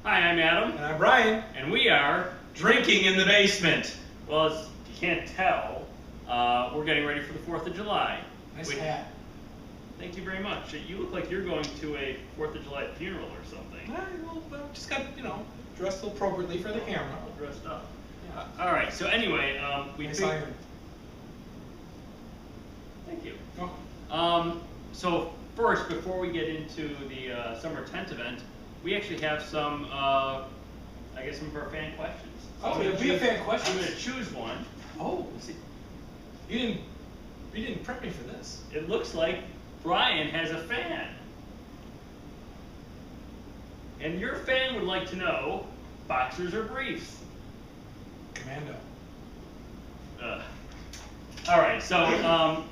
Hi, I'm Adam. And I'm Brian. And we are Drinking in the Basement. Well, as you can't tell, we're getting ready for the 4th of July. Nice hat. Thank you very much. You look like you're going to a 4th of July funeral or something. Well, just got, dressed appropriately for the camera. All dressed up. Yeah. All right, so anyway, Nice iron. Thank you. Oh. So first, before we get into the summer tent event, we actually have some, I guess, some of our fan questions. So we have fan questions. I'm going to choose one. Oh, you didn't prep me for this. It looks like Brian has a fan. And your fan would like to know, boxers or briefs? Commando. All right, so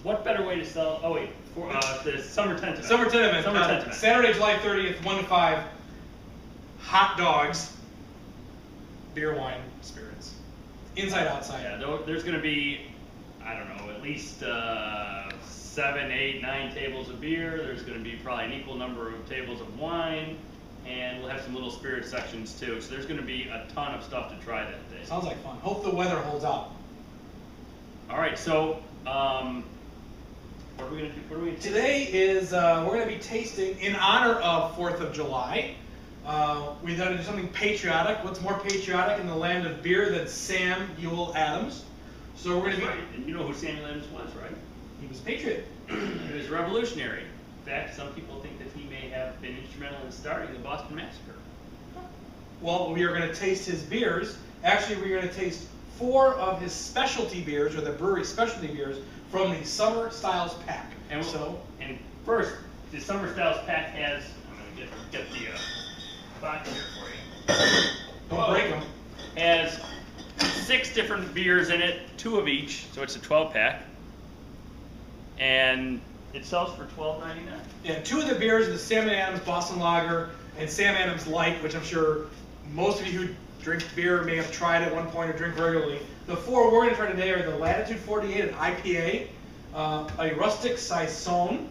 what better way to sell? Oh wait, for the summer tent event. Summer tent event. Summer tent event. Saturday, July 30th, 1 to 5. Hot dogs, beer, wine, spirits, inside, outside. Yeah, there's going to be, I don't know, at least 7, 8, 9 tables of beer. There's going to be probably an equal number of tables of wine, and we'll have some little spirit sections too. So there's going to be a ton of stuff to try that day. Sounds like fun. Hope the weather holds out. All right, so what are we going to do? What are we Today is we're going to be tasting in honor of 4th of July. We thought to do something patriotic. What's more patriotic in the land of beer than Samuel Adams? So we're going to be. Right. And you know who Samuel Adams was, right? He was a patriot. He was revolutionary. In fact, some people think that he may have been instrumental in starting the Boston Massacre. Well, we are going to taste his beers. Actually, we're going to taste 4 of his specialty beers, or the brewery specialty beers, from the Summer Styles pack. And first, the Summer Styles pack has. I'm going to get the box here for you. Don't break them. Has 6 different beers in it, 2 of each, so it's a 12-pack. And it sells for $12.99. Yeah, 2 of the beers are the Sam Adams Boston Lager and Sam Adams Light, which I'm sure most of you who drink beer may have tried at one point or drink regularly. The 4 we're going to try today are the Latitude 48, an IPA, a Rustic Saison,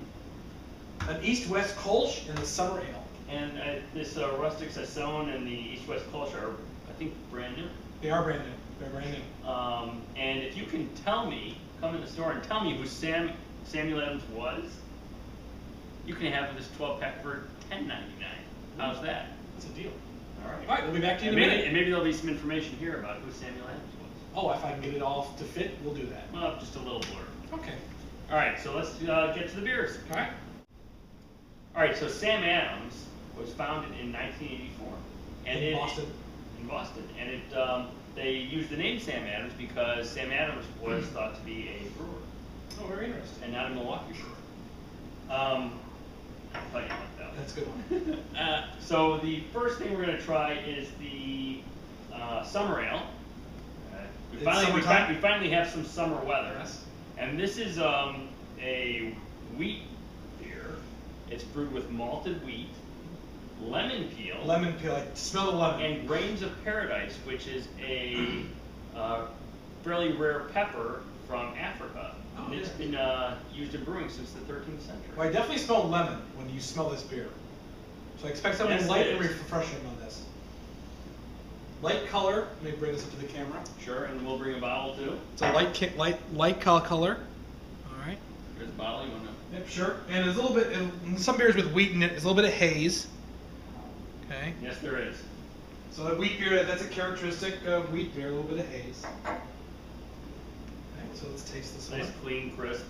an East-West Kolsch, and the Summer Ale. And this Rustic Saison and the East-West Kolsch are, I think, brand new. They are brand new. They're brand new. And if you can tell me, come in the store and tell me who Samuel Adams was, you can have this 12-pack for $10.99. How's that? That's a deal. All right. All right, we'll be back to you in a minute. And maybe there'll be some information here about who Samuel Adams was. Oh, if I can get it all to fit, we'll do that. Well, just a little blur. Okay. All right, so let's get to the beers. All right. All right, so Sam Adams was founded in 1984. And In Boston. In Boston. And they used the name Sam Adams because Sam Adams was thought to be a brewer. Oh, very interesting. And not a Milwaukee brewer. I thought you liked that one. That's a good one. So the first thing we're going to try is the Summer Ale. We finally have some summer weather. Yes. And this is a wheat beer. It's brewed with malted wheat, lemon peel. Lemon peel. I smell the lemon. And grains of paradise, which is a fairly rare pepper from Africa. Oh, and it's been used in brewing since the 13th century. Well, I definitely smell lemon when you smell this beer. So I expect something Yes, light it and is. refreshing on this. Light color. Let me bring this up to the camera. Sure, and we'll bring a bottle too. It's a light color. All right. Here's a bottle. You want to? Yep, sure. And there's a little bit. In some beers with wheat in it, there's a little bit of haze. Okay. Yes, there is. So the wheat beer, that's a characteristic of wheat beer, a little bit of haze. Okay, so let's taste this Nice, one. clean, crisp.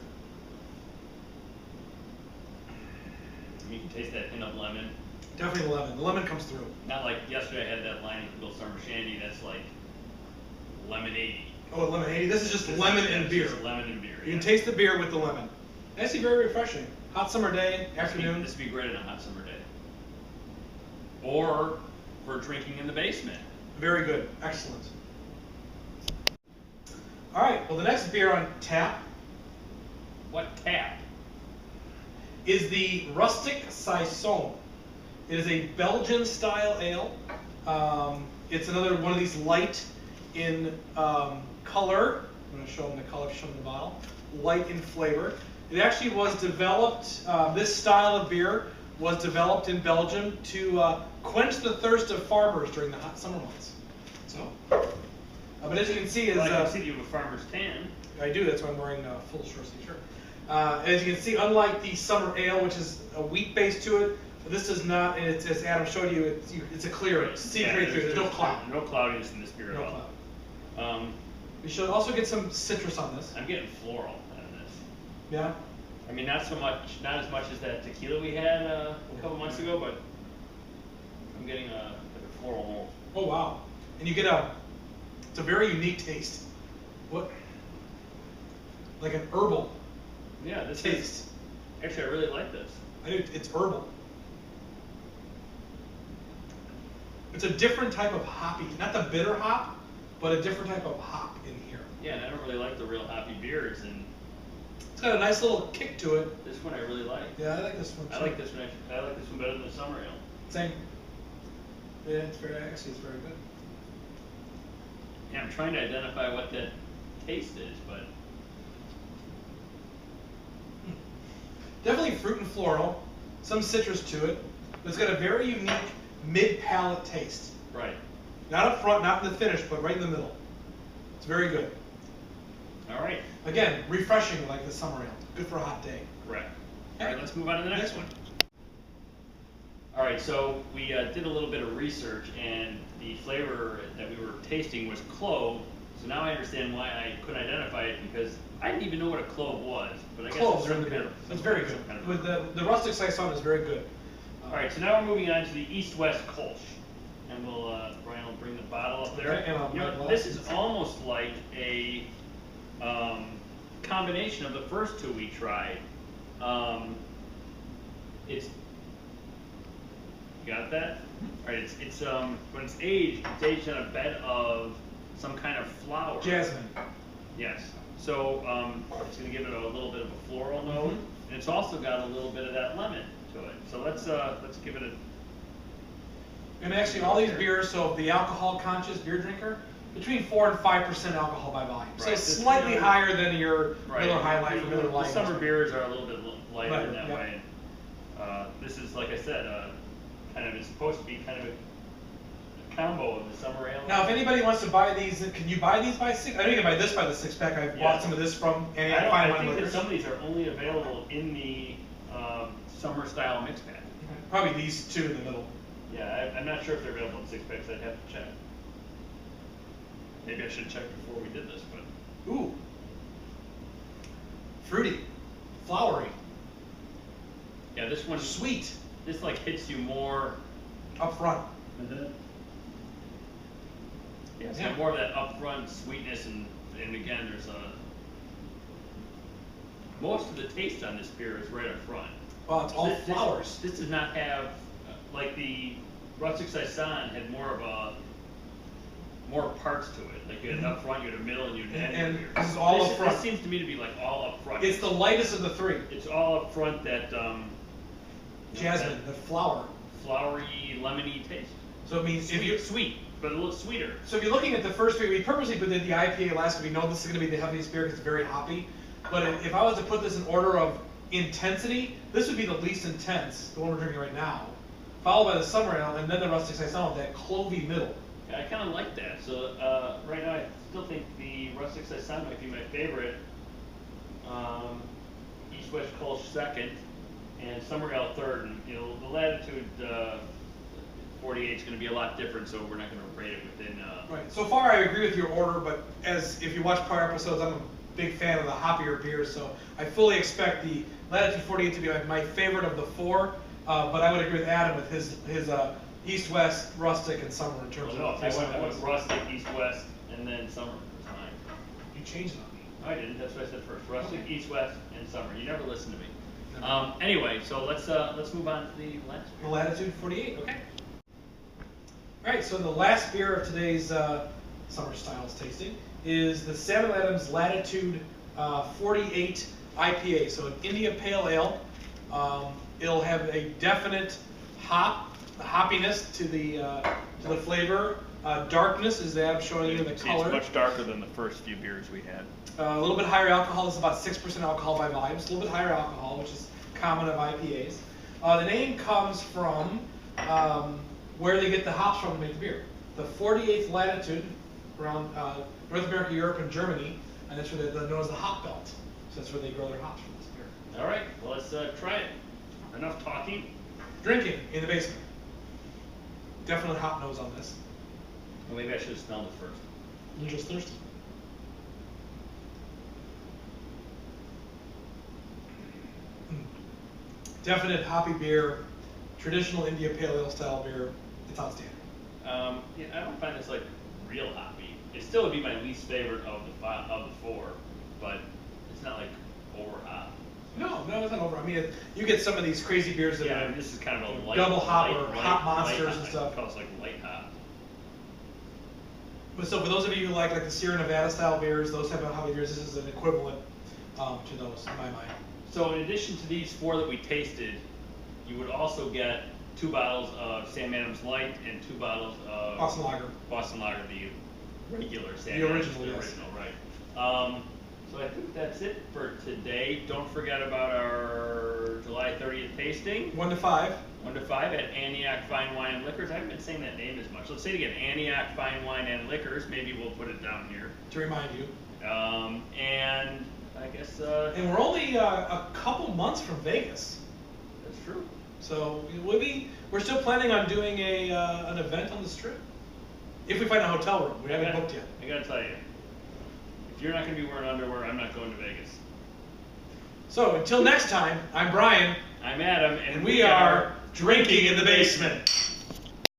You can taste that hint of lemon. Definitely the lemon. The lemon comes through. Not like yesterday I had that line at Bill Summer Shandy that's like lemonade. Oh, lemonade. This is just lemon and beer. Just lemon and beer. You can taste the beer with the lemon. Actually, very refreshing. Hot summer day, afternoon. This would be great on a hot summer day. Or for drinking in the basement. Very good. Excellent. All right. Well, the next beer on tap What tap? is the Rustic Saison. It is a Belgian-style ale. It's another one of these light in color. I'm going to show them the color, show them the bottle. Light in flavor. It actually was developed, this style of beer was developed in Belgium to quench the thirst of farmers during the hot summer months. So, but as you can see, I can see you have a farmer's tan. I do. That's why I'm wearing a full short sleeve shirt. As you can see, unlike the summer ale, which is a wheat base to it, this does not. And it's, as Adam showed you, it's a clear, see right through. There's no cloud. No cloudiness in this beer at all. Cloud. We should also get some citrus on this. I'm getting floral out of this. Yeah. I mean, not as much as that tequila we had a couple months ago, but I'm getting like a floral malt. Oh wow! And you get it's a very unique taste. What? Like an herbal. Yeah, this taste. Actually, I really like this. It's herbal. It's a different type of hoppy, not the bitter hop, but a different type of hop in here. Yeah, and I don't really like the real hoppy beers, and it's got a nice little kick to it. This one I really like. Yeah, I like this one too. I like this one actually. I like this one better than the summer ale. Same. Yeah, it's very good. Yeah, I'm trying to identify what that taste is, but definitely fruit and floral, some citrus to it. But it's got a very unique mid-palate taste. Right. Not up front, not in the finish, but right in the middle. It's very good. All right. Again, refreshing like the summer ale. Good for a hot day. Correct. All right, let's move on to the next one. All right, so we did a little bit of research, and the flavor that we were tasting was clove. So now I understand why I couldn't identify it, because I didn't even know what a clove was. But I guess Cloves it's are in the beer. It's very good. With the rustic saison is very good. All right, so now we're moving on to the East-West Kolsch, and Brian will bring the bottle up there. Okay, and you know, this is almost like a combination of the first two we tried. It's you got that? All right, it's when it's aged on a bed of some kind of flower. Jasmine. Yes. So it's going to give it a little bit of a floral note, and it's also got a little bit of that lemon to it. So let's give it a. And actually, all these beers, so the alcohol-conscious beer drinker, between 4 and 5% alcohol by volume. So Right. slightly higher than your Miller High Life or Miller The Lite. summer beers are a little bit lighter in that Yep. way. This is, like I said, kind of it's supposed to be kind of a combo of the summer ale. Now, if anybody wants to buy these, can you buy these by six? I know you can buy this by the 6-pack. I bought some of this from any I think that some of these are only available in the summer style mix pack. Probably these two in the middle. Yeah, I'm not sure if they're available in 6-packs. I'd have to check. Maybe I should check before we did this, but. Ooh. Fruity. Flowery. Yeah, this one. Sweet. This like hits you more. Up front. Yeah, it's got more of that upfront sweetness, and again, there's most of the taste on this beer is right up front. Well, it's all flowers. This does not have, like the rustic saison had more parts to it. Like you had up front, you had a middle, and you had an end. And this is all up front. This seems to me to be like all up front. It's the lightest of the three. It's all up front, that jasmine, the flower. Flowery, lemony taste. So it means if you sweet, but a little sweeter. So if you're looking at the first three, we purposely did the IPA last, because we know this is going to be the heaviest beer because it's very hoppy. But if I was to put this in order of intensity, this would be the least intense, the one we're drinking right now, followed by the summer ale, and then the rustic saison with that clovey middle. Yeah, I kind of like that. So right now, I still think the rustic saison might be my favorite. East-West Kolsch second, and summer ale third. And the latitude 48 is going to be a lot different, so we're not going to rate it within. Right. So far, I agree with your order, but if you watch prior episodes, I'm a big fan of the hoppier beers, so I fully expect the latitude 48 to be my favorite of the four. But I would agree with Adam with his East-West, rustic, and summer in terms of. I went rustic, East-West, and then summer was mine. You changed it on me. No, I didn't. That's what I said first. Rustic, East-West, and summer. You never listen to me. Anyway, so let's move on to the last beer. The latitude 48. Okay. All right. So the last beer of today's summer styles tasting is the Sam & Adams Latitude 48 IPA. So an India Pale Ale. It'll have a definite hoppiness to the flavor. Darkness is that I'm showing you in the color. It's much darker than the first few beers we had. A little bit higher alcohol. It's about 6% alcohol by volume. It's a little bit higher alcohol, which is common of IPAs. The name comes from where they get the hops from to make the beer. The 48th latitude around North America, Europe, and Germany, and that's where they're known as the hop belt. So that's where they grow their hops from this beer. All right, well, let's try it. Enough talking. Drinking in the basement. Definitely hop nose on this. Well, maybe I should have smelled it first. You're just thirsty. Definite hoppy beer, traditional India Pale Ale style beer. It's outstanding. Yeah, I don't find this like real hoppy. It still would be my least favorite of the four, but it's not like over hop. No, it's not over. I mean, you get some of these crazy beers that Yeah, are this is kind of a light, double hop light, or light, hop light monsters hop. and stuff. I call it like light hop. But so for those of you who like the Sierra Nevada style beers, those type of hoppy beers, this is an equivalent to those in my mind. So in addition to these four that we tasted, you would also get 2 bottles of Sam Adams Light and 2 bottles of Boston Lager. Boston Lager, the regular Sam The Adams, original, the yes. original, right? So I think that's it for today. Don't forget about our July 30th tasting. 1 to 5. 1 to 5 at Antioch Fine Wine and Liquors. I haven't been saying that name as much. Let's say it again, Antioch Fine Wine and Liquors. Maybe we'll put it down here. To remind you. And I guess And we're only a couple months from Vegas. that's true. So we're still planning on doing an event on the strip. If we find a hotel room. We haven't booked yet. I gotta tell you, if you're not gonna be wearing underwear, I'm not going to Vegas. So until next time, I'm Brian. I'm Adam, And we are Drinking in the Basement.